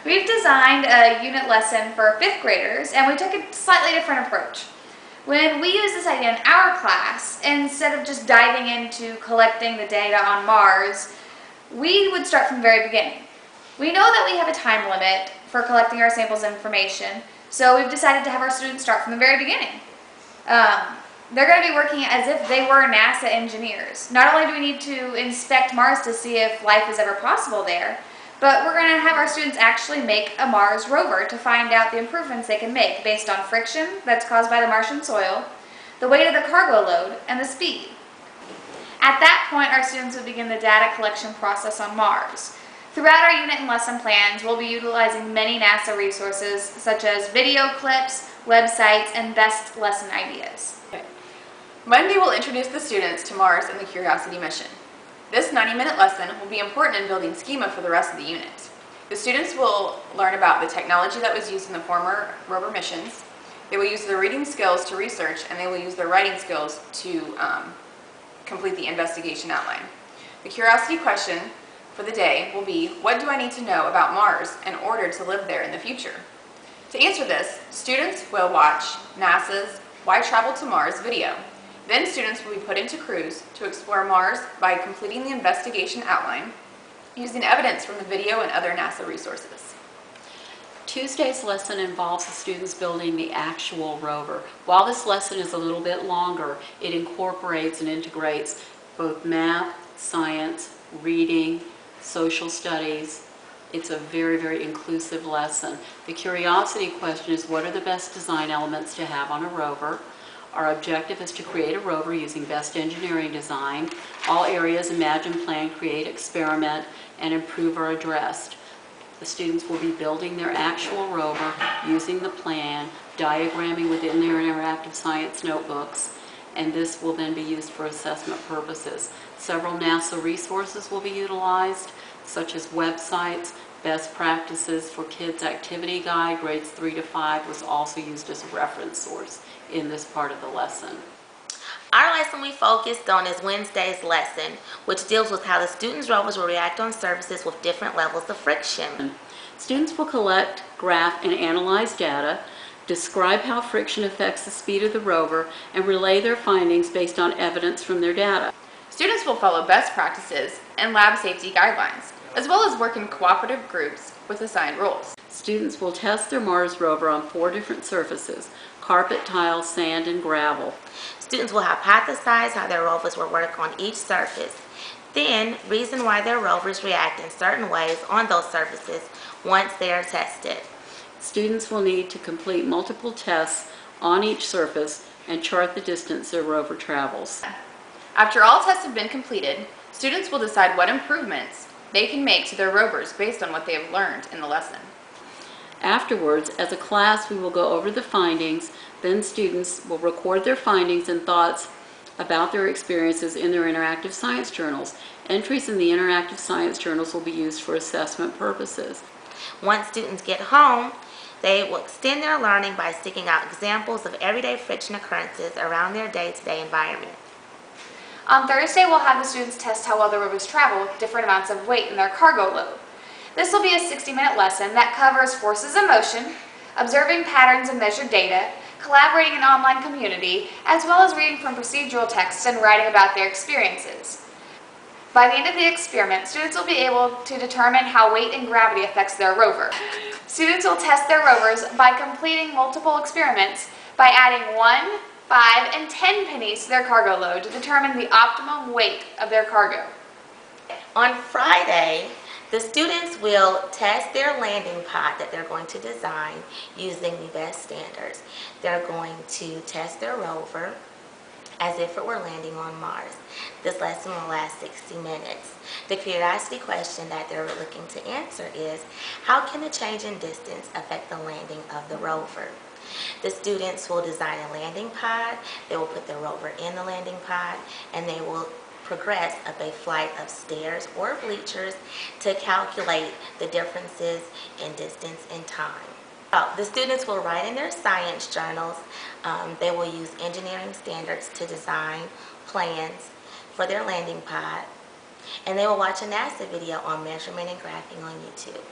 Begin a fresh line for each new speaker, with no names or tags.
We've designed a unit lesson for 5th graders, and we took a slightly different approach. When we use this idea in our class, instead of just diving into collecting the data on Mars, we would start from the very beginning. We know that we have a time limit for collecting our samples of information, so we've decided to have our students start from the very beginning. They're going to be working as if they were NASA engineers. Not only do we need to inspect Mars to see if life is ever possible there, but we're going to have our students actually make a Mars rover to find out the improvements they can make based on friction that's caused by the Martian soil, the weight of the cargo load, and the speed. At that point, our students will begin the data collection process on Mars. Throughout our unit and lesson plans, we'll be utilizing many NASA resources such as video clips, websites, and best lesson ideas.
Monday will introduce the students to Mars and the Curiosity mission. This 90-minute lesson will be important in building schema for the rest of the unit. The students will learn about the technology that was used in the former rover missions. They will use their reading skills to research, and they will use their writing skills to complete the investigation outline. The Curiosity question for the day will be, what do I need to know about Mars in order to live there in the future? To answer this, students will watch NASA's Why Travel to Mars video. Then students will be put into crews to explore Mars by completing the investigation outline using evidence from the video and other NASA resources.
Tuesday's lesson involves the students building the actual rover. While this lesson is a little bit longer, it incorporates and integrates both math, science, reading, social studies. It's a very, very inclusive lesson. The curiosity question is, what are the best design elements to have on a rover? Our objective is to create a rover using best engineering design. All areas, imagine, plan, create, experiment, and improve are addressed. The students will be building their actual rover using the plan, diagramming within their interactive science notebooks, and this will then be used for assessment purposes. Several NASA resources will be utilized, such as websites. Best practices for kids activity guide, grades 3 to 5, was also used as a reference source in this part of the lesson.
Our lesson we focused on is Wednesday's lesson, which deals with how the students' rovers will react on surfaces with different levels of friction.
Students will collect, graph, and analyze data, describe how friction affects the speed of the rover, and relay their findings based on evidence from their data.
Students will follow best practices and lab safety guidelines, as well as work in cooperative groups with assigned roles.
Students will test their Mars rover on 4 different surfaces: carpet, tile, sand, and gravel.
Students will hypothesize how their rovers will work on each surface, then reason why their rovers react in certain ways on those surfaces once they are tested.
Students will need to complete multiple tests on each surface and chart the distance their rover travels.
After all tests have been completed, students will decide what improvements they can make to their rovers based on what they have learned in the lesson.
Afterwards, as a class, we will go over the findings. Then students will record their findings and thoughts about their experiences in their interactive science journals. Entries in the interactive science journals will be used for assessment purposes.
Once students get home, they will extend their learning by seeking out examples of everyday friction occurrences around their day-to-day environment.
On Thursday, we'll have the students test how well the rovers travel with different amounts of weight in their cargo load. This will be a 60-minute lesson that covers forces of motion, observing patterns and measured data, collaborating in an online community, as well as reading from procedural texts and writing about their experiences. By the end of the experiment, students will be able to determine how weight and gravity affects their rover. Students will test their rovers by completing multiple experiments by adding 1, 5, and 10 pennies to their cargo load to determine the optimum weight of their cargo.
On Friday, the students will test their landing pod that they're going to design using the best standards. They're going to test their rover as if it were landing on Mars. This lesson will last 60 minutes. The curiosity question that they're looking to answer is, how can the change in distance affect the landing of the rover? The students will design a landing pod, they will put their rover in the landing pod, and they will progress up a flight of stairs or bleachers to calculate the differences in distance and time. The students will write in their science journals. They will use engineering standards to design plans for their landing pod, and they will watch a NASA video on measurement and graphing on YouTube.